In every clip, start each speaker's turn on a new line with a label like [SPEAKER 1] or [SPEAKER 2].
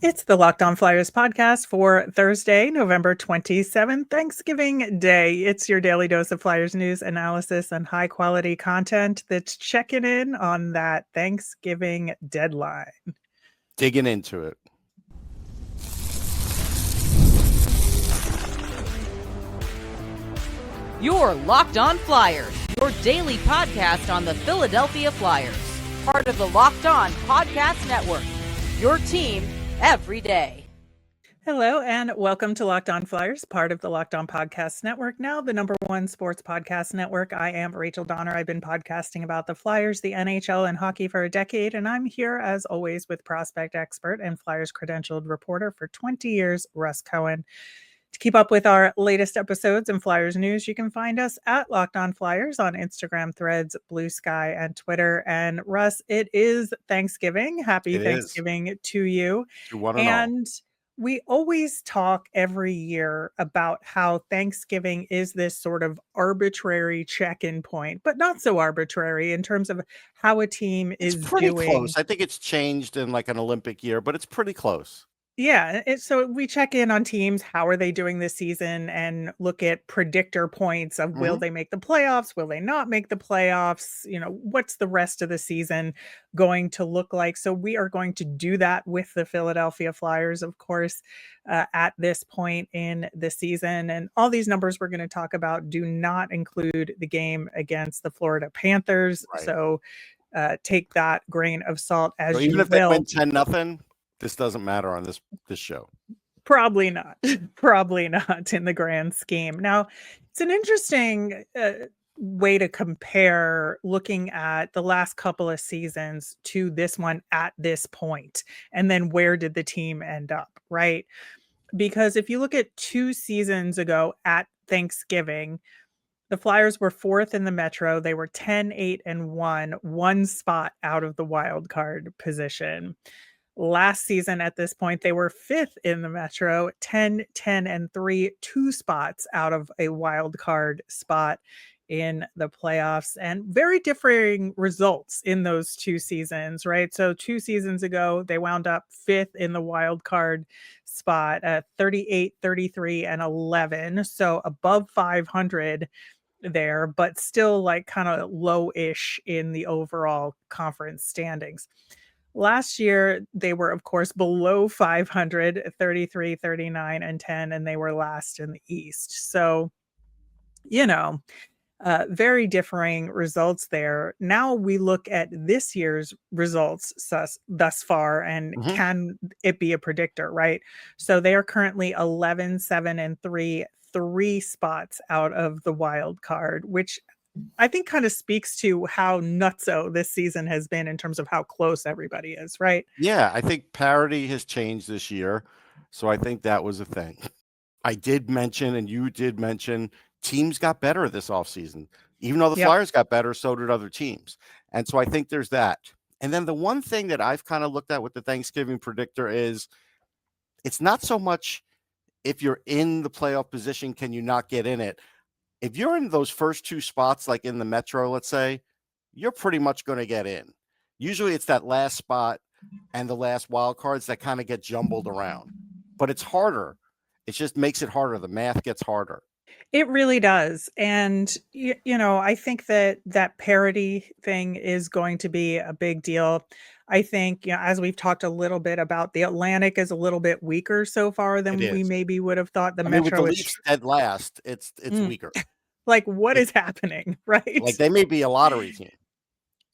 [SPEAKER 1] It's the Locked On Flyers podcast for Thursday, November 27th, Thanksgiving Day. It's your daily dose of Flyers news, analysis, and high quality content that's checking in on that Thanksgiving deadline.
[SPEAKER 2] Digging into it.
[SPEAKER 3] You're Locked On Flyers, your daily podcast on the Philadelphia Flyers. Part of the Locked On Podcast Network, your team every day.
[SPEAKER 1] Hello and welcome to Locked On Flyers, part of the Locked On Podcast Network, now the number one sports podcast network. I am Rachel Donner. I've been podcasting about the Flyers, the NHL, and hockey for a decade, and I'm here as always with prospect expert and Flyers credentialed reporter for 20 years, Russ Cohen. To keep up with our latest episodes and Flyers news, you can find us at Locked On Flyers on Instagram, Threads, Blue Sky, and Twitter. And Russ, it is Thanksgiving. Happy Thanksgiving to you.
[SPEAKER 2] To one and all.
[SPEAKER 1] We always talk every year about how Thanksgiving is this sort of arbitrary check-in point, but not so arbitrary in terms of how a team is
[SPEAKER 2] pretty
[SPEAKER 1] doing.
[SPEAKER 2] Close. I think it's changed in like an Olympic year, but it's pretty close.
[SPEAKER 1] Yeah, so we check in on teams, how are they doing this season, and look at predictor points of will they make the playoffs, will they not make the playoffs, what's the rest of the season going to look like. So we are going to do that with the Philadelphia Flyers, of course, at this point in the season. And all these numbers we're going to talk about do not include the game against the Florida Panthers.
[SPEAKER 2] Right.
[SPEAKER 1] So take that grain of salt as you will.
[SPEAKER 2] Even if they win 10-0, this doesn't matter on this show.
[SPEAKER 1] Probably not. Probably not in the grand scheme. Now, it's an interesting way to compare looking at the last couple of seasons to this one at this point, and then where did the team end up, right? Because if you look at 2 seasons ago at Thanksgiving, the Flyers were 4th in the Metro. They were 10-8-1, one spot out of the wild card position. Last season at this point, they were 5th in the Metro, 10-10-3, 2 spots out of a wild card spot in the playoffs, and very differing results in those 2 seasons, right? So 2 seasons ago, they wound up 5th in the wild card spot at 38-33-11, so above 500 there, but still like kind of low-ish in the overall conference standings. Last year, they were, of course, below 500, 33, 39, and 10, and they were last in the East. So, very differing results there. Now we look at this year's results thus far, and can it be a predictor, right? So they are currently 11-7-3, 3 spots out of the wild card, which I think kind of speaks to how nutso this season has been in terms of how close everybody is, right?
[SPEAKER 2] Yeah, I think parity has changed this year. So I think that was a thing. I did mention, and you did mention, teams got better this offseason. Even though the Flyers got better, so did other teams. And so I think there's that. And then the one thing that I've kind of looked at with the Thanksgiving predictor is it's not so much if you're in the playoff position, can you not get in it? If you're in those first 2 spots, like in the Metro, let's say, you're pretty much going to get in. Usually it's that last spot and the last wild cards that kind of get jumbled around. But it's harder. It just makes it harder. The math gets harder.
[SPEAKER 1] It really does. And, I think that parity thing is going to be a big deal. I think, as we've talked a little bit about, the Atlantic is a little bit weaker so far than we maybe would have thought. The Metro
[SPEAKER 2] with the Leafs dead last, it's weaker.
[SPEAKER 1] Like, what is happening, right?
[SPEAKER 2] Like, they may be a lottery team.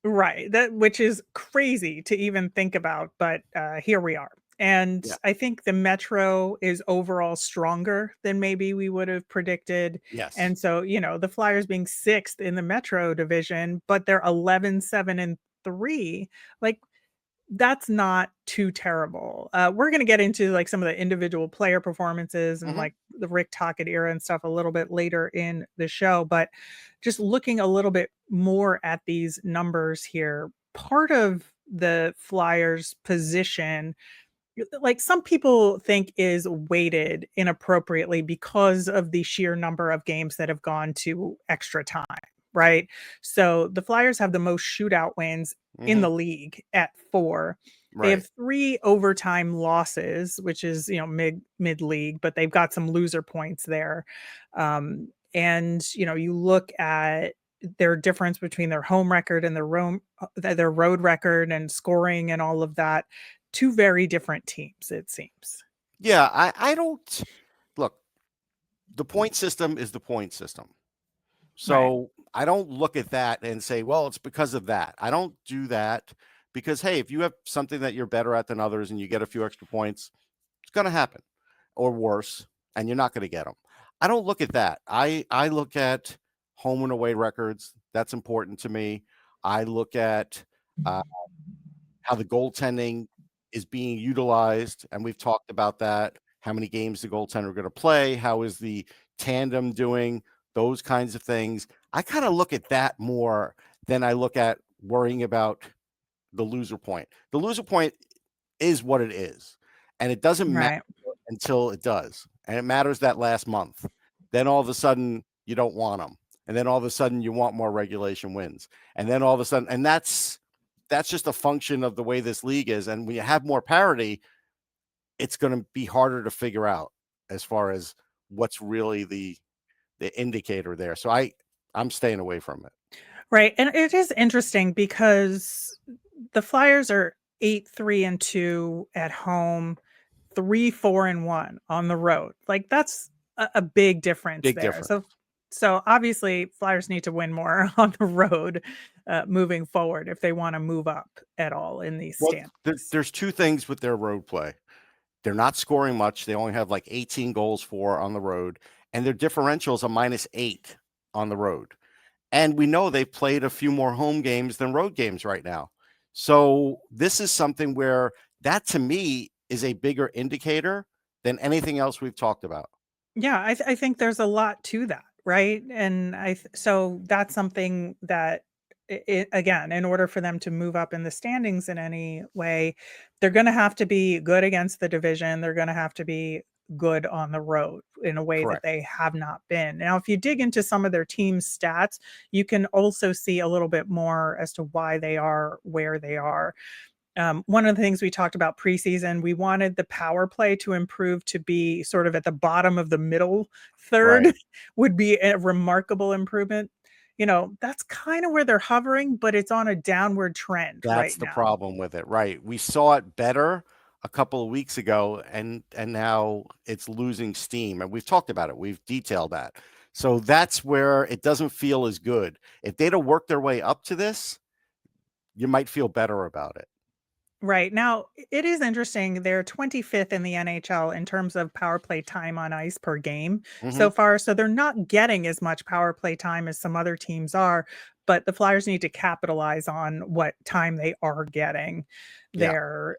[SPEAKER 1] Right. Which is crazy to even think about, but here we are. And I think the Metro is overall stronger than maybe we would have predicted.
[SPEAKER 2] Yes.
[SPEAKER 1] And so, the Flyers being 6th in the Metro division, but they're 11-7-3. Like, that's not too terrible. We're going to get into like some of the individual player performances and like the Rick Tocchet era and stuff a little bit later in the show. But just looking a little bit more at these numbers here, part of the Flyers position, like some people think, is weighted inappropriately because of the sheer number of games that have gone to extra time, right? So the Flyers have the most shootout wins in the league at 4. They
[SPEAKER 2] Right.
[SPEAKER 1] have 3 overtime losses, which is, mid league, but they've got some loser points there. And you look at their difference between their home record and their road record and scoring and all of that. 2 very different teams, it seems.
[SPEAKER 2] Yeah, I don't look. The point system is the point system.
[SPEAKER 1] Right.
[SPEAKER 2] So I don't look at that and say, well, it's because of that. I don't do that because, hey, if you have something that you're better at than others and you get a few extra points, it's going to happen, or worse, and you're not going to get them. I don't look at that. I look at home and away records. That's important to me. I look at how the goaltending is being utilized, and we've talked about that. How many games the goaltender are going to play? How is the tandem doing? Those kinds of things. I kind of look at that more than I look at worrying about the loser point. The loser point is what it is, and it doesn't matter
[SPEAKER 1] Right.
[SPEAKER 2] until it does, and it matters that last month. Then all of a sudden you don't want them, and then all of a sudden you want more regulation wins, and then all of a sudden, and that's just a function of the way this league is. And when you have more parity, it's going to be harder to figure out as far as what's really the indicator there. So I'm staying away from it.
[SPEAKER 1] Right. And it is interesting because the Flyers are 8-3-2 at home, 3-4-1 on the road. Like that's a big difference
[SPEAKER 2] Big
[SPEAKER 1] there.
[SPEAKER 2] difference.
[SPEAKER 1] So obviously Flyers need to win more on the road moving forward if they want to move up at all in these
[SPEAKER 2] Well,
[SPEAKER 1] standings.
[SPEAKER 2] there's two things with their road play. They're not scoring much. They only have like 18 goals for on the road, and their differentials are -8 on the road. And we know they've played a few more home games than road games right now. So this is something where that to me is a bigger indicator than anything else we've talked about.
[SPEAKER 1] Yeah, I think there's a lot to that, right? And so that's something that again, in order for them to move up in the standings in any way, they're going to have to be good against the division. They're going to have to be good on the road in a way that
[SPEAKER 2] Correct.
[SPEAKER 1] they have not been. Now, if you dig into some of their team stats, you can also see a little bit more as to why they are where they are. One of the things we talked about preseason, we wanted the power play to improve to be sort of at the bottom of the middle third,
[SPEAKER 2] Right.
[SPEAKER 1] would be a remarkable improvement. That's kind of where they're hovering, but it's on a downward trend right
[SPEAKER 2] That's the
[SPEAKER 1] now.
[SPEAKER 2] problem with it. Right. We saw it better a couple of weeks ago, and now it's losing steam. And we've talked about it. We've detailed that. So that's where it doesn't feel as good. If they'd have worked their way up to this, you might feel better about it.
[SPEAKER 1] Right. Now, it is interesting. They're 25th in the NHL in terms of power play time on ice per game
[SPEAKER 2] Mm-hmm.
[SPEAKER 1] so far. So they're not getting as much power play time as some other teams are, but the Flyers need to capitalize on what time they are getting
[SPEAKER 2] Yeah.
[SPEAKER 1] there.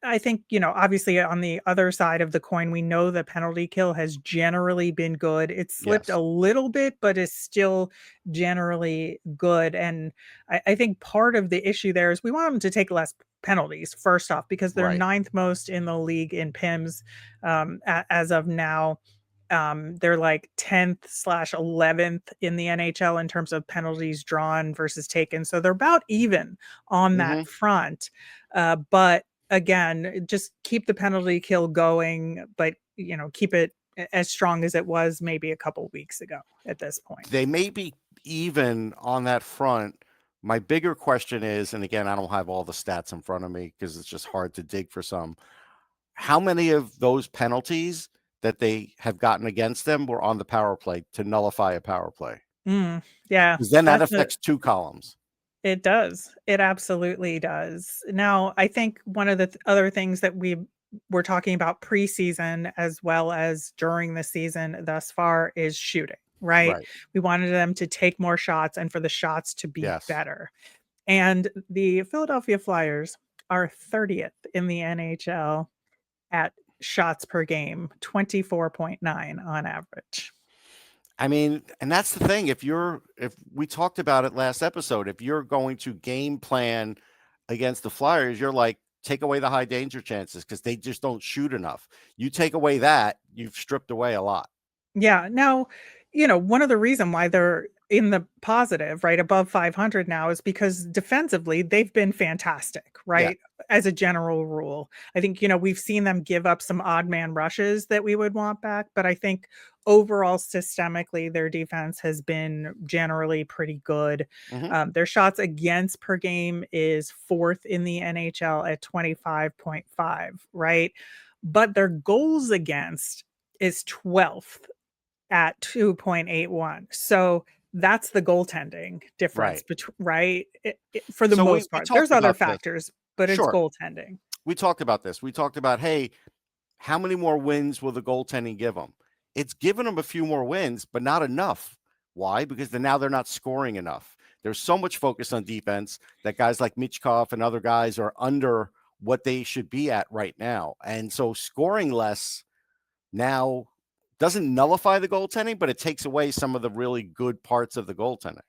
[SPEAKER 1] I think, obviously on the other side of the coin, we know the penalty kill has generally been good. It's slipped
[SPEAKER 2] Yes.
[SPEAKER 1] a little bit, but is still generally good. And I think part of the issue there is we want them to take less penalties first off because they're
[SPEAKER 2] Right.
[SPEAKER 1] ninth most in the league in PIMS as of now. They're like 10th/11th in the NHL in terms of penalties drawn versus taken, so they're about even on
[SPEAKER 2] Mm-hmm.
[SPEAKER 1] that front. But again, just keep the penalty kill going, but keep it as strong as it was maybe a couple weeks ago at this point.
[SPEAKER 2] They may be even on that front. My bigger question is, and again, I don't have all the stats in front of me because it's just hard to dig for some. How many of those penalties that they have gotten against them were on the power play to nullify a power play?
[SPEAKER 1] Yeah,
[SPEAKER 2] Because then that
[SPEAKER 1] that's a
[SPEAKER 2] affects two columns.
[SPEAKER 1] It does. It absolutely does. Now, I think one of the other things that we were talking about preseason as well as during the season thus far is shooting, right?
[SPEAKER 2] Right.
[SPEAKER 1] We wanted them to take more shots and for the shots to be
[SPEAKER 2] Yes.
[SPEAKER 1] better. And the Philadelphia Flyers are 30th in the NHL at shots per game, 24.9 on average.
[SPEAKER 2] I mean, and that's the thing. If we talked about it last episode, if you're going to game plan against the Flyers, you're like, take away the high danger chances because they just don't shoot enough. You take away that, you've stripped away a lot.
[SPEAKER 1] Yeah. Now, one of the reason why they're in the positive, right, above 500 now is because defensively they've been fantastic,
[SPEAKER 2] Yeah.
[SPEAKER 1] right? As a general rule. I think, we've seen them give up some odd man rushes that we would want back, but I think overall systemically their defense has been generally pretty good. Their shots against per game is fourth in the NHL at 25.5, right? But their goals against is 12th at 2.81. So that's the goaltending difference
[SPEAKER 2] Right.
[SPEAKER 1] between, right? For the
[SPEAKER 2] So we
[SPEAKER 1] most part. There's
[SPEAKER 2] talked
[SPEAKER 1] other
[SPEAKER 2] about this.
[SPEAKER 1] factors, but it's
[SPEAKER 2] Sure.
[SPEAKER 1] goaltending.
[SPEAKER 2] We talked about this. We talked about, hey, how many more wins will the goaltending give them? It's given them a few more wins, but not enough. Why? Because now they're not scoring enough. There's so much focus on defense that guys like Michkov and other guys are under what they should be at right now. And so scoring less now doesn't nullify the goaltending, but it takes away some of the really good parts of the goaltending.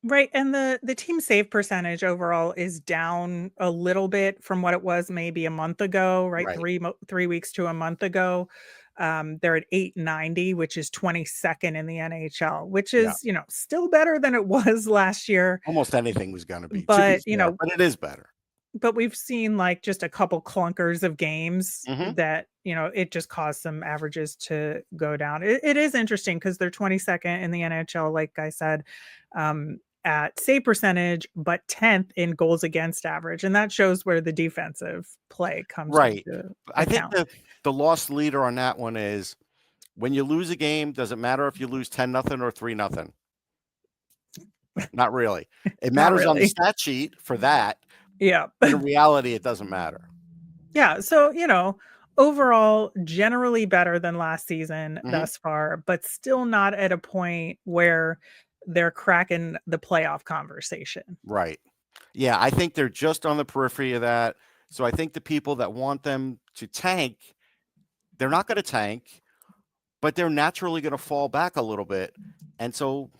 [SPEAKER 1] Right, and the team save percentage overall is down a little bit from what it was maybe a month ago, right?
[SPEAKER 2] Right.
[SPEAKER 1] 3 weeks to a month ago. They're at 890, which is 22nd in the NHL, which
[SPEAKER 2] Yeah.
[SPEAKER 1] is, still better than it was last year.
[SPEAKER 2] Almost anything was going to be,
[SPEAKER 1] But,
[SPEAKER 2] but it is better.
[SPEAKER 1] but we've seen like just a couple clunkers of games that, it just caused some averages to go down. It is interesting because they're 22nd in the NHL, like I said, at save percentage, but 10th in goals against average. And that shows where the defensive play comes
[SPEAKER 2] Right.
[SPEAKER 1] into
[SPEAKER 2] I think
[SPEAKER 1] account.
[SPEAKER 2] the lost leader on that one is when you lose a game, does it matter if you lose 10-0 or 3-0? Not really. It matters on the stat sheet for that.
[SPEAKER 1] Yeah.
[SPEAKER 2] But in reality, it doesn't matter.
[SPEAKER 1] Yeah. So, overall, generally better than last season thus far, but still not at a point where they're cracking the playoff conversation.
[SPEAKER 2] Right. Yeah. I think they're just on the periphery of that. So I think the people that want them to tank, they're not going to tank, but they're naturally going to fall back a little bit. And so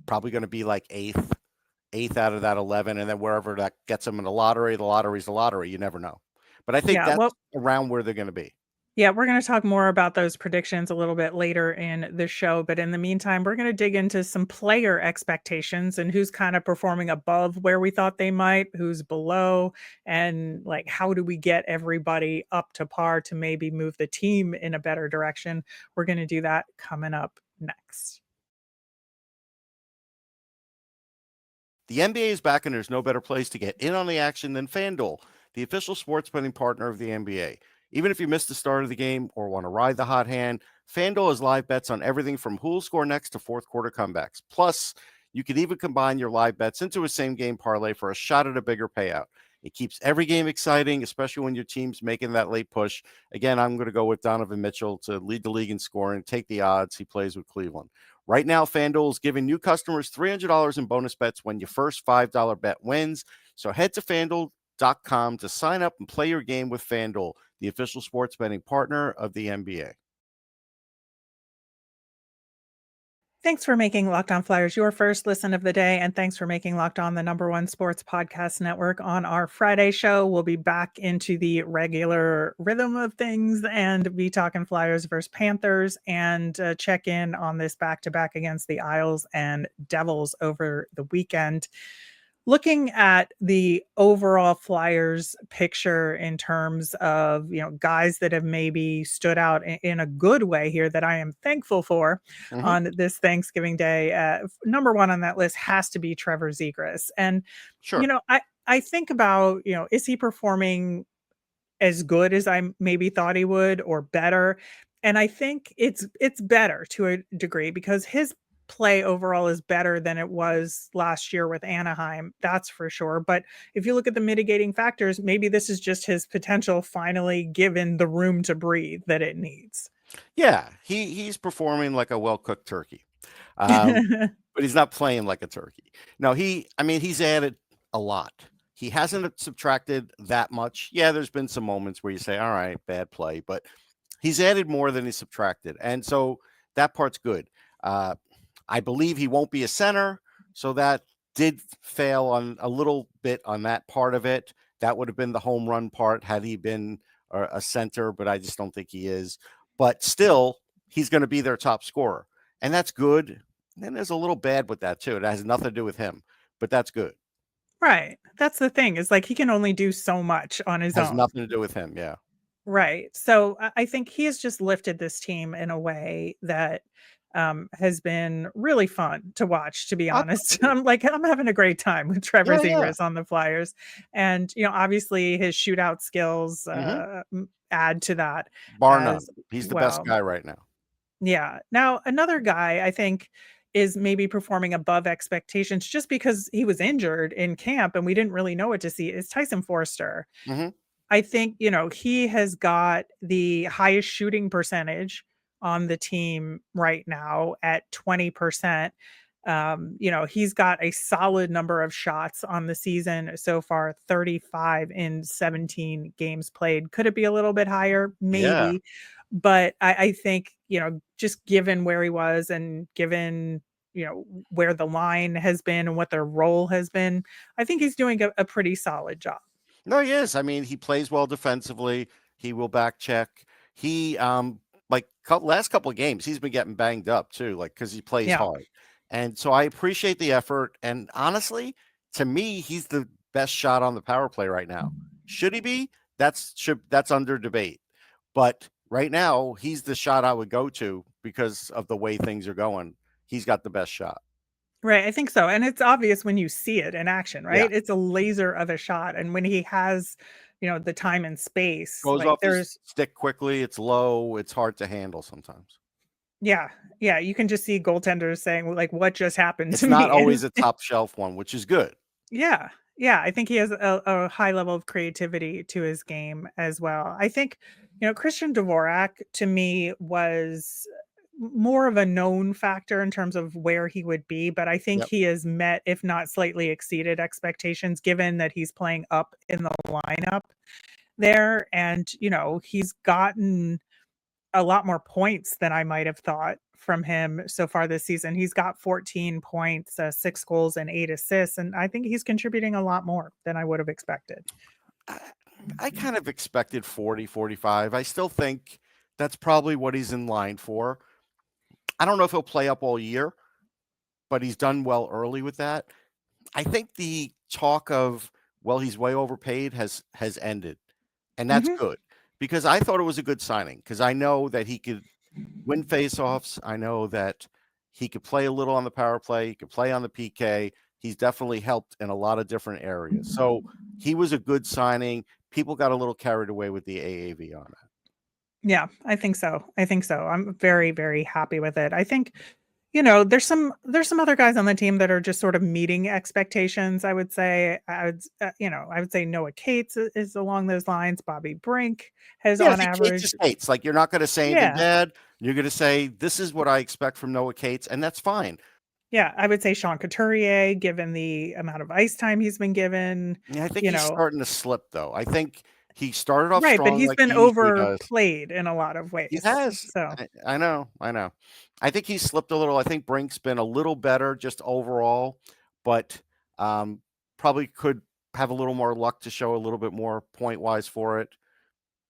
[SPEAKER 2] probably going to be like eighth out of that 11. And then wherever that gets them in the lottery's the lottery. You never know. But I think that's around where they're going to be.
[SPEAKER 1] Yeah, we're going to talk more about those predictions a little bit later in the show. But in the meantime, we're going to dig into some player expectations and who's kind of performing above where we thought they might, who's below, and like how do we get everybody up to par to maybe move the team in a better direction. We're going to do that coming up next.
[SPEAKER 2] The NBA is back, and there's no better place to get in on the action than FanDuel, the official sports betting partner of the NBA. Even if you missed the start of the game or want to ride the hot hand, FanDuel has live bets on everything from who'll score next to fourth quarter comebacks. Plus, you can even combine your live bets into a same-game parlay for a shot at a bigger payout. It keeps every game exciting, especially when your team's making that late push. Again, I'm going to go with Donovan Mitchell to lead the league in scoring, take the odds. He plays with Cleveland. Right now, FanDuel is giving new customers $300 in bonus bets when your first $5 bet wins. So head to FanDuel.com to sign up and play your game with FanDuel, the official sports betting partner of the NBA.
[SPEAKER 1] Thanks for making Locked On Flyers your first listen of the day, and thanks for making Locked On the #1 sports podcast network. On our Friday show, we'll be back into the regular rhythm of things and be talking Flyers versus Panthers and check in on this back-to-back against the Isles and Devils over the weekend. Looking at the overall Flyers picture in terms of, guys that have maybe stood out in a good way here that I am thankful for on this Thanksgiving Day, number one on that list has to be Trevor Zegras. And,
[SPEAKER 2] Sure.
[SPEAKER 1] I think about, is he performing as good as I maybe thought he would or better? And I think it's better to a degree because his play overall is better than it was last year with Anaheim. That's for sure. But if you look at the mitigating factors, maybe this is just his potential finally given the room to breathe that it needs.
[SPEAKER 2] Yeah, he's performing like a well-cooked turkey, but he's not playing like a turkey. No, he's added a lot. He hasn't subtracted that much. Yeah, there's been some moments where you say, all right, bad play, but he's added more than he's subtracted. And so that part's good. I believe he won't be a center, so that did fail on a little bit on that part of it. That would have been the home run part had he been a center, but I just don't think he is. But still, he's going to be their top scorer, and that's good. then there's a little bad with that too. It has nothing to do with him, but that's good.
[SPEAKER 1] Right. That's the thing, is like he can only do so much on his
[SPEAKER 2] Has
[SPEAKER 1] own.
[SPEAKER 2] nothing to do with him. Yeah.
[SPEAKER 1] Right. So I think he has just lifted this team in a way that has been really fun to watch, to be honest.
[SPEAKER 2] Absolutely.
[SPEAKER 1] I'm having a great time with Trevor
[SPEAKER 2] Yeah, yeah.
[SPEAKER 1] Zegras on the Flyers. And, obviously his shootout skills add to that
[SPEAKER 2] Bar none.
[SPEAKER 1] as
[SPEAKER 2] He's the best
[SPEAKER 1] well.
[SPEAKER 2] guy right now.
[SPEAKER 1] Yeah. Now, another guy I think is maybe performing above expectations just because he was injured in camp and we didn't really know what to see is Tyson Forster.
[SPEAKER 2] Hmm.
[SPEAKER 1] I think, he has got the highest shooting percentage on the team right now at 20%. He's got a solid number of shots on the season so far, 35 in 17 games played. Could it be a little bit higher?
[SPEAKER 2] Yeah.
[SPEAKER 1] Maybe. But I think, just given where he was and given, where the line has been and what their role has been, I think he's doing a pretty solid job.
[SPEAKER 2] No, he is. I mean, he plays well defensively. He will back check. He like last couple of games, he's been getting banged up too, like because he plays
[SPEAKER 1] Yeah.
[SPEAKER 2] hard. And so I appreciate the effort. And honestly, to me, he's the best shot on the power play right now. Should he be? That's under debate. But right now, he's the shot I would go to because of the way things are going. He's got the best shot.
[SPEAKER 1] Right, I think so, and it's obvious when you see it in action,
[SPEAKER 2] Yeah.
[SPEAKER 1] right? It's a laser of a shot, and when he has, the time and space,
[SPEAKER 2] Goes
[SPEAKER 1] like
[SPEAKER 2] off his
[SPEAKER 1] there's
[SPEAKER 2] stick quickly. It's low. It's hard to handle sometimes.
[SPEAKER 1] yeah, yeah, you can just see goaltenders saying, like, "What just happened
[SPEAKER 2] It's
[SPEAKER 1] to
[SPEAKER 2] not
[SPEAKER 1] me?"
[SPEAKER 2] always a top shelf one, which is good.
[SPEAKER 1] Yeah, yeah, I think he has a high level of creativity to his game as well. I think, Christian Dvorak to me was more of a known factor in terms of where he would be, but I think
[SPEAKER 2] Yep.
[SPEAKER 1] he has met, if not slightly exceeded expectations, given that he's playing up in the lineup there. And, he's gotten a lot more points than I might have thought from him so far this season. He's got 14 points, 6 goals, and 8 assists. And I think he's contributing a lot more than I would have expected.
[SPEAKER 2] I kind of expected 40, 45. I still think that's probably what he's in line for. I don't know if he'll play up all year, but he's done well early with that. I think the talk of, well, he's way overpaid has ended. And that's
[SPEAKER 1] Mhm.
[SPEAKER 2] good because I thought it was a good signing because I know that he could win faceoffs. I know that he could play a little on the power play. He could play on the PK. He's definitely helped in a lot of different areas. So he was a good signing. People got a little carried away with the AAV on that.
[SPEAKER 1] Yeah, I think so. I think so. I'm very, very happy with it. I think, there's some other guys on the team that are just sort of meeting expectations. I would say, I would say Noah Cates is along those lines. Bobby Brink has
[SPEAKER 2] Yeah, I
[SPEAKER 1] on
[SPEAKER 2] think Cates
[SPEAKER 1] average,
[SPEAKER 2] is Cates. Like, you're not going to say anything
[SPEAKER 1] yeah,
[SPEAKER 2] bad. You're going to say, this is what I expect from Noah Cates, and that's fine.
[SPEAKER 1] yeah. I would say Sean Couturier, given the amount of ice time he's been given,
[SPEAKER 2] Yeah, I think he's starting to slip, though. I think he started off
[SPEAKER 1] right, but
[SPEAKER 2] strong
[SPEAKER 1] he's
[SPEAKER 2] like
[SPEAKER 1] been
[SPEAKER 2] he usually does.
[SPEAKER 1] overplayed in a lot of
[SPEAKER 2] He
[SPEAKER 1] ways.
[SPEAKER 2] has.
[SPEAKER 1] So
[SPEAKER 2] I know. I know. I think he's slipped a little. I think Brink's been a little better just overall, but probably could have a little more luck to show a little bit more point wise for it.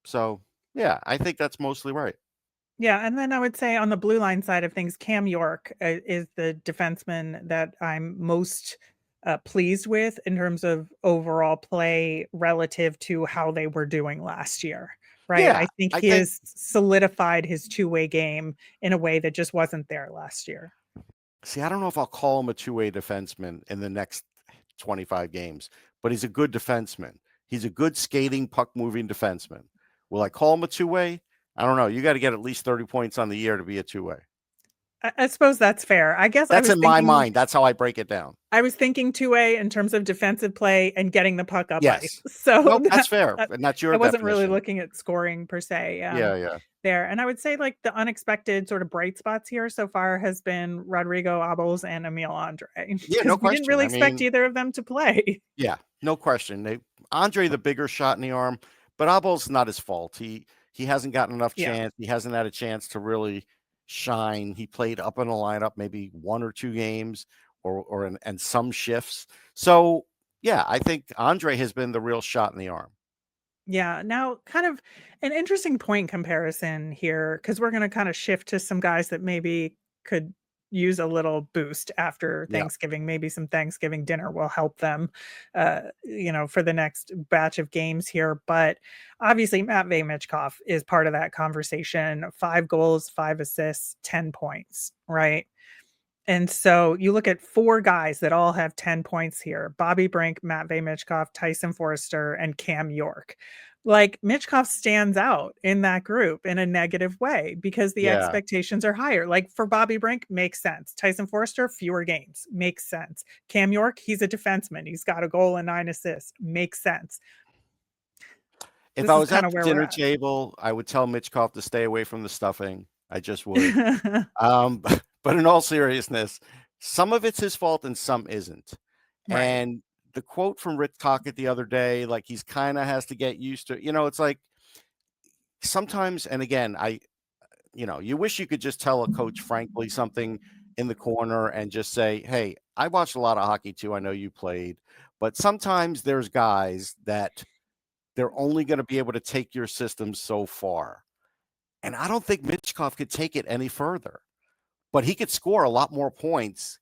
[SPEAKER 2] So, yeah, I think that's mostly right.
[SPEAKER 1] yeah, and then I would say on the blue line side of things, Cam York is the defenseman that I'm most pleased with in terms of overall play relative to how they were doing last year. Right.
[SPEAKER 2] Yeah,
[SPEAKER 1] I think
[SPEAKER 2] I
[SPEAKER 1] he
[SPEAKER 2] think
[SPEAKER 1] has solidified his two-way game in a way that just wasn't there last year.
[SPEAKER 2] see, I don't know if I'll call him a two-way defenseman in the next 25 games, but he's a good defenseman. He's a good skating, puck-moving defenseman. Will I call him a two-way? I don't know. You got to get at least 30 points on the year to be a two-way.
[SPEAKER 1] I suppose that's fair. I guess
[SPEAKER 2] That's in my mind. That's how I break it down.
[SPEAKER 1] I was thinking two-way in terms of defensive play and getting the puck up ice.
[SPEAKER 2] Yes.
[SPEAKER 1] So
[SPEAKER 2] Nope, that's fair. And that's
[SPEAKER 1] I
[SPEAKER 2] your
[SPEAKER 1] wasn't really
[SPEAKER 2] definition.
[SPEAKER 1] looking at scoring per se.
[SPEAKER 2] Yeah.
[SPEAKER 1] There. And I would say like the unexpected sort of bright spots here so far has been Rodrigo Abels and Emil Andre.
[SPEAKER 2] Yeah,
[SPEAKER 1] Because
[SPEAKER 2] no
[SPEAKER 1] we didn't
[SPEAKER 2] question.
[SPEAKER 1] really
[SPEAKER 2] I
[SPEAKER 1] expect
[SPEAKER 2] mean,
[SPEAKER 1] either of them to play.
[SPEAKER 2] yeah, no question. Andre the bigger shot in the arm, but Abel's not his fault. He hasn't gotten enough
[SPEAKER 1] Yeah.
[SPEAKER 2] chance. He hasn't had a chance to really shine. He played up in the lineup maybe 1 or 2 games or and some shifts. So, yeah, I think Andre has been the real shot in the arm.
[SPEAKER 1] Yeah. Now, kind of an interesting point comparison here, because we're going to kind of shift to some guys that maybe could use a little boost after
[SPEAKER 2] Yeah.
[SPEAKER 1] Thanksgiving. Maybe some Thanksgiving dinner will help them, for the next batch of games here. But obviously, Matvey Michkov is part of that conversation. 5 goals, 5 assists, 10 points, right? And so you look at 4 guys that all have 10 points here: Bobby Brink, Matvey Michkov, Tyson Forster, and Cam York. Like, Michkov stands out in that group in a negative way because the
[SPEAKER 2] Yeah.
[SPEAKER 1] expectations are higher. Like, for Bobby Brink, makes sense. Tyson Forster, fewer games, makes sense. Cam York, he's a defenseman. He's got a goal and 9 assists, makes sense.
[SPEAKER 2] If
[SPEAKER 1] This
[SPEAKER 2] I
[SPEAKER 1] is
[SPEAKER 2] was
[SPEAKER 1] kind
[SPEAKER 2] at
[SPEAKER 1] of
[SPEAKER 2] the
[SPEAKER 1] where we're
[SPEAKER 2] dinner
[SPEAKER 1] at.
[SPEAKER 2] table, I would tell Mitchkov to stay away from the stuffing. I just would. But in all seriousness, some of it's his fault and some isn't.
[SPEAKER 1] Right,
[SPEAKER 2] And the quote from Rick Tocchet the other day, like he's kind of has to get used to, it's like sometimes, and again, you wish you could just tell a coach frankly something in the corner and just say, hey, I watched a lot of hockey too. I know you played, but sometimes there's guys that they're only going to be able to take your system so far. And I don't think Michkov could take it any further, but he could score a lot more points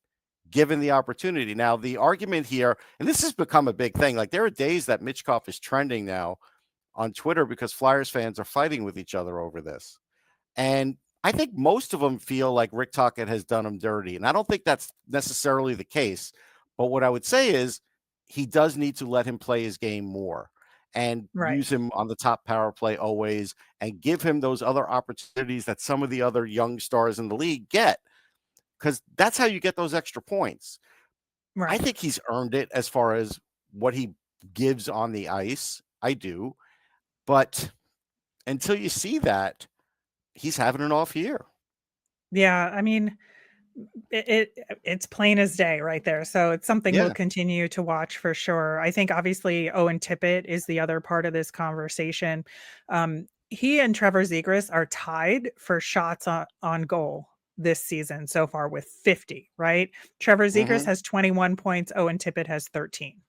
[SPEAKER 2] given the opportunity. Now, the argument here, and this has become a big thing, like there are days that Michkov is trending now on Twitter because Flyers fans are fighting with each other over this. And I think most of them feel like Rick Tocchet has done him dirty. And I don't think that's necessarily the case. But what I would say is he does need to let him play his game more and
[SPEAKER 1] right,
[SPEAKER 2] use him on the top power play always and give him those other opportunities that some of the other young stars in the league get, because that's how you get those extra points. I
[SPEAKER 1] right.
[SPEAKER 2] think he's earned it as far as what he gives on the ice. I do. But until you see that, he's having an off year.
[SPEAKER 1] Yeah, I mean, it's plain as day right there. So it's something we'll
[SPEAKER 2] Yeah.
[SPEAKER 1] continue to watch for sure. I think obviously Owen Tippett is the other part of this conversation. He and Trevor Zegras are tied for shots on goal this season so far with 50, right? Trevor Zegras
[SPEAKER 2] Mhm.
[SPEAKER 1] has 21 points, Owen Tippett has 13.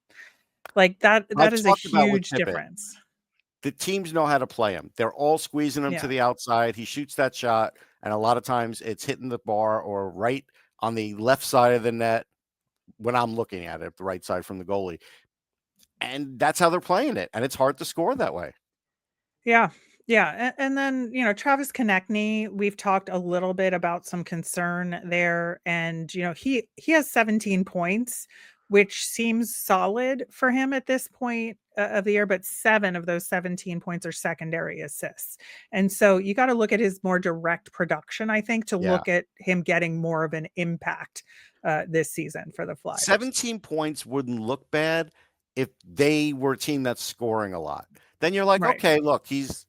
[SPEAKER 1] Like that
[SPEAKER 2] I've
[SPEAKER 1] is a
[SPEAKER 2] talked about with
[SPEAKER 1] huge
[SPEAKER 2] Tippett.
[SPEAKER 1] difference.
[SPEAKER 2] The teams know how to play him. They're all squeezing him to
[SPEAKER 1] Yeah.
[SPEAKER 2] the outside. He shoots that shot, and a lot of times it's hitting the bar or right on the left side of the net when I'm looking at it, the right side from the goalie. And that's how they're playing it. And it's hard to score that way.
[SPEAKER 1] Yeah. Yeah. And then, Travis Konechny, we've talked a little bit about some concern there. And, he has 17 points, which seems solid for him at this point of the year, but 7 of those 17 points are secondary assists. And so you got to look at his more direct production, I think, to
[SPEAKER 2] Yeah.
[SPEAKER 1] look at him getting more of an impact this season for the Flyers.
[SPEAKER 2] 17 points wouldn't look bad if they were a team that's scoring a lot. Then you're like,
[SPEAKER 1] Right.
[SPEAKER 2] okay, look, he's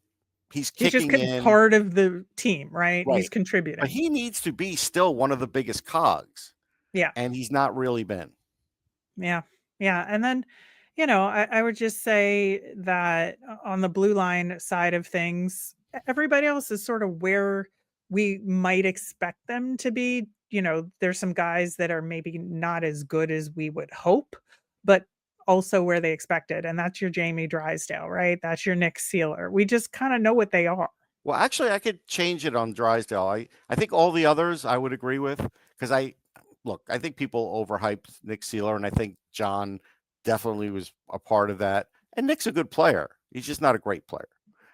[SPEAKER 1] He's just
[SPEAKER 2] kicking in.
[SPEAKER 1] part of the team, right? He's
[SPEAKER 2] Right. But
[SPEAKER 1] contributing.
[SPEAKER 2] he needs to be still one of the biggest cogs.
[SPEAKER 1] Yeah.
[SPEAKER 2] And he's not really been.
[SPEAKER 1] Yeah. Yeah. And then, I would just say that on the blue line side of things, everybody else is sort of where we might expect them to be. There's some guys that are maybe not as good as we would hope, but also where they expected. And that's your Jamie Drysdale, right? That's your Nick Sealer. We just kind of know what they are.
[SPEAKER 2] Well, actually, I could change it on Drysdale. I think all the others I would agree with because I think people overhyped Nick Sealer, and I think John definitely was a part of that. And Nick's a good player. He's just not a great player.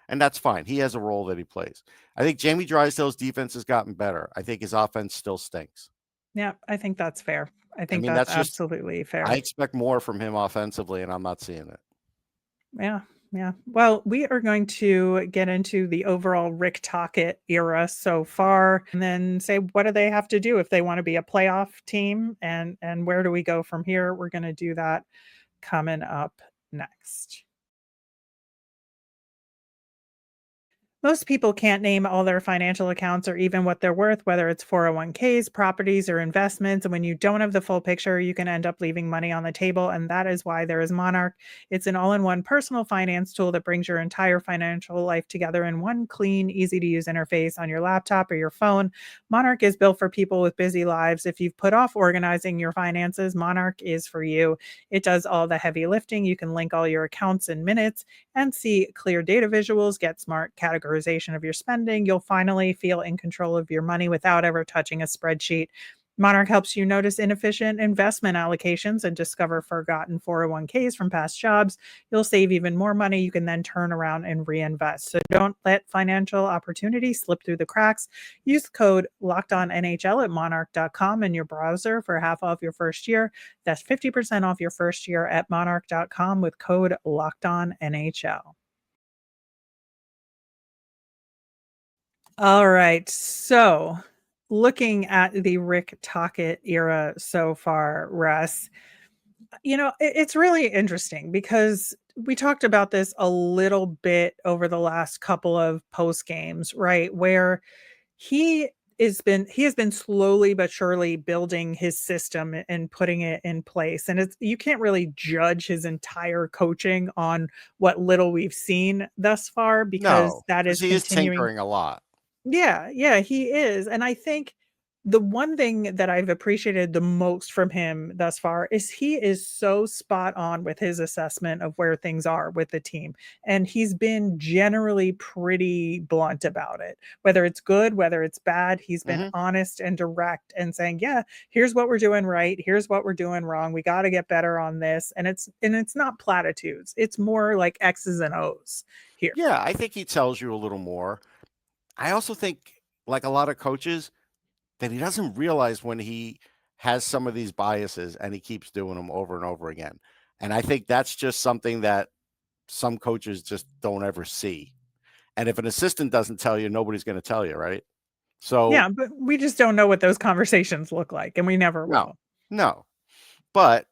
[SPEAKER 2] And that's fine. He has a role that he plays. I think Jamie Drysdale's defense has gotten better. I think his offense still stinks.
[SPEAKER 1] Yeah, I think that's fair. I
[SPEAKER 2] I
[SPEAKER 1] think
[SPEAKER 2] mean,
[SPEAKER 1] that's
[SPEAKER 2] that's just
[SPEAKER 1] absolutely
[SPEAKER 2] I
[SPEAKER 1] fair.
[SPEAKER 2] expect more from him offensively, and I'm not seeing it.
[SPEAKER 1] Yeah, yeah. Well, we are going to get into the overall Rick Tocchet era so far, and then say what do they have to do if they want to be a playoff team, and where do we go from here? We're going to do that coming up next. Most people can't name all their financial accounts or even what they're worth, whether it's 401ks, properties, or investments. And when you don't have the full picture, you can end up leaving money on the table. And that is why there is Monarch. It's an all in one personal finance tool that brings your entire financial life together in one clean, easy to use interface on your laptop or your phone. Monarch is built for people with busy lives. If you've put off organizing your finances, Monarch is for you. It does all the heavy lifting. You can link all your accounts in minutes and see clear data visuals, get smart categorization of your spending. You'll finally feel in control of your money without ever touching a spreadsheet. Monarch helps you notice inefficient investment allocations and discover forgotten 401ks from past jobs. You'll save even more money you can then turn around and reinvest. So don't let financial opportunities slip through the cracks. Use code LOCKEDONNHL at monarch.com in your browser for half off your first year. That's 50% off your first year at monarch.com with code LOCKEDONNHL. All right. So, looking at the Rick Tocchet era so far, Russ, it's really interesting because we talked about this a little bit over the last couple of post games, right? Where he he has been slowly but surely building his system and putting it in place. And you can't really judge his entire coaching on what little we've seen thus far because
[SPEAKER 2] No,
[SPEAKER 1] that
[SPEAKER 2] because
[SPEAKER 1] is
[SPEAKER 2] he is
[SPEAKER 1] continuing.
[SPEAKER 2] tinkering a lot.
[SPEAKER 1] Yeah, he is, and I think the one thing that I've appreciated the most from him thus far is he is so spot on with his assessment of where things are with the team, and he's been generally pretty blunt about it. Whether it's good, whether it's bad, he's been
[SPEAKER 2] Mhm.
[SPEAKER 1] honest and direct and saying, "Yeah, here's what we're doing right, here's what we're doing wrong, we gotta get better on this," and it's not platitudes, it's more like X's and O's here.
[SPEAKER 2] Yeah, I think he tells you a little more. I also think, like a lot of coaches, that he doesn't realize when he has some of these biases and he keeps doing them over and over again. And I think that's just something that some coaches just don't ever see. And if an assistant doesn't tell you, nobody's going to tell you, right? So,
[SPEAKER 1] Yeah, but we just don't know what those conversations look like, and we never
[SPEAKER 2] no,
[SPEAKER 1] will.
[SPEAKER 2] no. But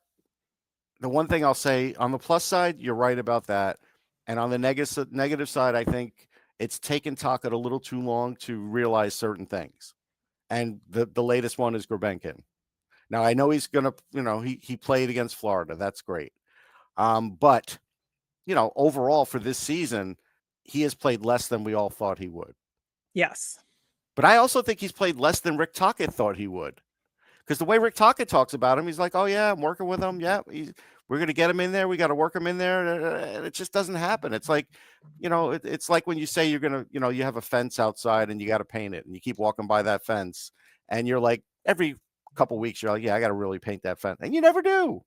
[SPEAKER 2] the one thing I'll say on the plus side, you're right about that. And on the negative side, I think it's taken Taka a little too long to realize certain things. And the latest one is Gurbenkin. Now I know he's gonna, he played against Florida. That's great. But overall for this season, he has played less than we all thought he would.
[SPEAKER 1] Yes.
[SPEAKER 2] But I also think he's played less than Rick Tocchet thought he would. Because the way Rick Tocchet talks about him, he's like, "Oh yeah, I'm working with him. Yeah, we're gonna get him in there. We got to work him in there." And it just doesn't happen. It's like, it's like when you say you're gonna, you have a fence outside and you got to paint it, and you keep walking by that fence, and you're like, every couple weeks, you're like, "Yeah, I got to really paint that fence," and you never do,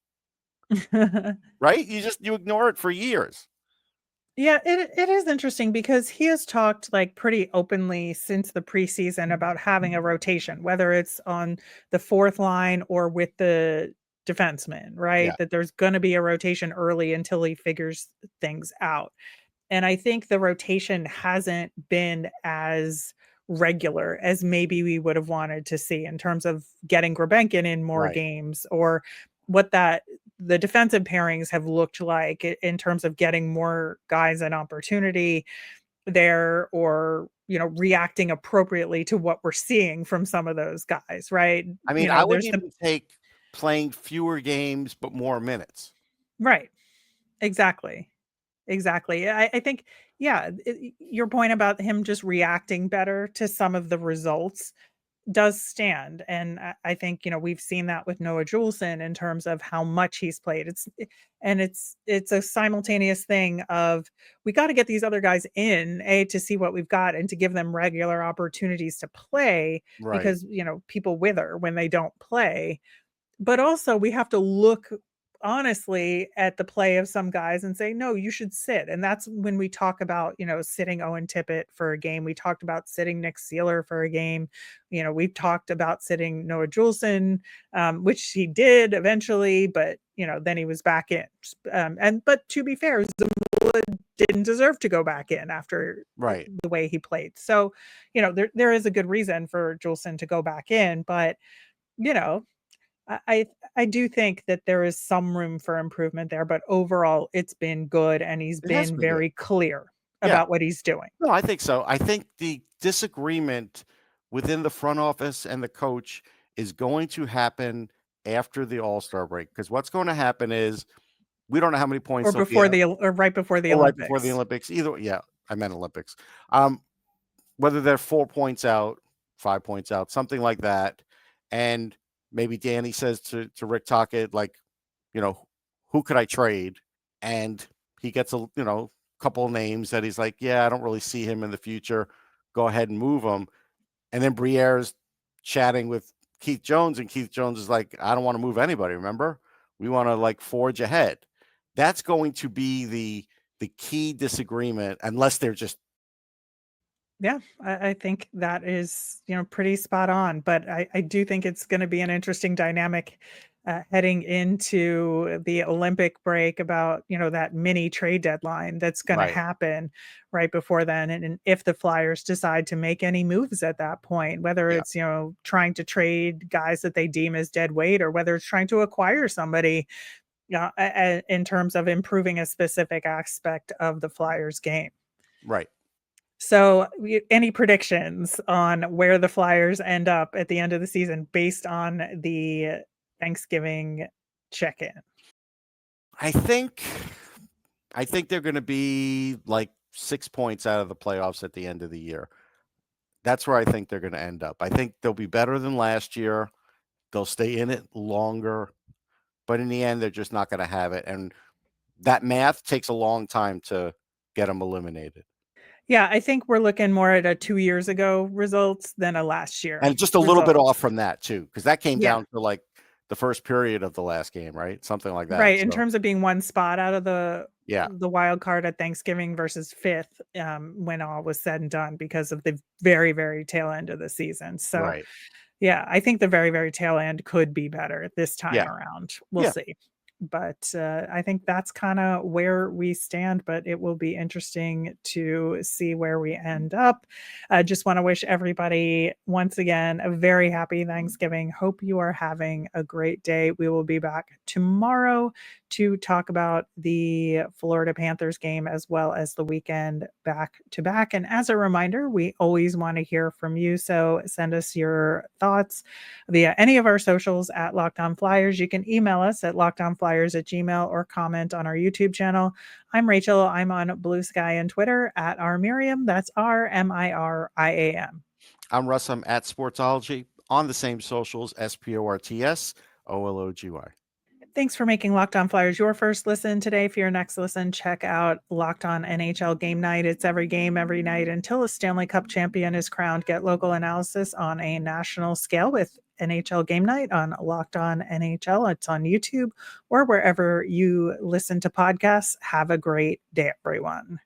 [SPEAKER 2] right? You ignore it for years.
[SPEAKER 1] Yeah, it is interesting because he has talked, like, pretty openly since the preseason about having a rotation, whether it's on the 4th line or with the defenseman,
[SPEAKER 2] Yeah,
[SPEAKER 1] right? That there's gonna be a rotation early until he figures things out. And I think the rotation hasn't been as regular as maybe we would have wanted to see in terms of getting Grebenkin in more
[SPEAKER 2] right.
[SPEAKER 1] games or what that the defensive pairings have looked like in terms of getting more guys an opportunity there or reacting appropriately to what we're seeing from some of those guys, right?
[SPEAKER 2] I mean, I wouldn't
[SPEAKER 1] There's the
[SPEAKER 2] even take playing fewer games but more minutes.
[SPEAKER 1] right. Exactly. Exactly. I think, yeah, your point about him just reacting better to some of the results does stand. And I think, we've seen that with Noah Juleson in terms of how much he's played. It's a simultaneous thing of we got to get these other guys in, to see what we've got and to give them regular opportunities to play
[SPEAKER 2] Right.
[SPEAKER 1] because, people wither when they don't play, but also we have to look honestly at the play of some guys and say, no, you should sit. And that's when we talk about, sitting Owen Tippett for a game. We talked about sitting Nick Sealer for a game. We've talked about sitting Noah Juleson, which he did eventually, but then he was back in. But to be fair, Zamula didn't deserve to go back in after
[SPEAKER 2] Right.
[SPEAKER 1] the way he played. So, there is a good reason for Juleson to go back in, but you know, I do think that there is some room for improvement there, but overall, it's been good, and he's
[SPEAKER 2] It has
[SPEAKER 1] been
[SPEAKER 2] been good.
[SPEAKER 1] very clear
[SPEAKER 2] Yeah.
[SPEAKER 1] about what he's doing.
[SPEAKER 2] No, I think so. I think the disagreement within the front office and the coach is going to happen after the All-Star break, because what's going to happen is we don't know how many points
[SPEAKER 1] Or
[SPEAKER 2] they'll be at,
[SPEAKER 1] right before the
[SPEAKER 2] or right before the
[SPEAKER 1] Olympics.
[SPEAKER 2] Olympics. Either, yeah, I meant Olympics. Whether they're 4 points out, 5 points out, something like that, and maybe Danny says to Rick Tocchet, like, you know, who could I trade? And he gets a couple of names that he's like, yeah, I don't really see him in the future. Go ahead and move him. And then Briere's chatting with Keith Jones, and Keith Jones is like, I don't want to move anybody. Remember, we want to like forge ahead. That's going to be the key disagreement, unless they're just.
[SPEAKER 1] Yeah, I think that is, pretty spot on. But I do think it's going to be an interesting dynamic heading into the Olympic break about, that mini trade deadline that's going to
[SPEAKER 2] Right.
[SPEAKER 1] happen right before then. And if the Flyers decide to make any moves at that point, whether
[SPEAKER 2] Yeah.
[SPEAKER 1] it's, trying to trade guys that they deem as dead weight, or whether it's trying to acquire somebody in terms of improving a specific aspect of the Flyers game.
[SPEAKER 2] Right.
[SPEAKER 1] So, any predictions on where the Flyers end up at the end of the season based on the Thanksgiving check-in?
[SPEAKER 2] I think they're going to be like 6 points out of the playoffs at the end of the year. That's where I think they're going to end up. I think they'll be better than last year. They'll stay in it longer, but in the end, they're just not going to have it. And that math takes a long time to get them eliminated.
[SPEAKER 1] Yeah, I think we're looking more at a 2 years ago results than a last year.
[SPEAKER 2] And just a little bit off from that too, because that came down to like the first period of the last game, right? Something like that.
[SPEAKER 1] Right, in terms of being one spot out of the
[SPEAKER 2] Yeah.
[SPEAKER 1] the wild card at Thanksgiving versus fifth, when all was said and done, because of the very, very tail end of the season. So,
[SPEAKER 2] Right.
[SPEAKER 1] yeah, I think the very, very tail end could be better this time
[SPEAKER 2] Yeah.
[SPEAKER 1] around. We'll see. But I think that's kind of where we stand, but it will be interesting to see where we end up. I just want to wish everybody, once again, a very happy Thanksgiving. Hope you are having a great day. We will be back tomorrow to talk about the Florida Panthers game as well as the weekend back to back. And as a reminder, we always want to hear from you. So send us your thoughts via any of our socials at Locked On Flyers. You can email us at lockedonflyers@gmail.com or comment on our YouTube channel. I'm Rachel. I'm on Blue Sky and Twitter at rmiriam. That's RMIRIAM.
[SPEAKER 2] I'm Russ. I'm at Sportsology on the same socials, SPORTSOLOGY.
[SPEAKER 1] Thanks for making Locked On Flyers your first listen today. For your next listen, check out Locked On NHL Game Night. It's every game, every night until a Stanley Cup champion is crowned. Get local analysis on a national scale with NHL Game Night on Locked On NHL. It's on YouTube or wherever you listen to podcasts. Have a great day, everyone.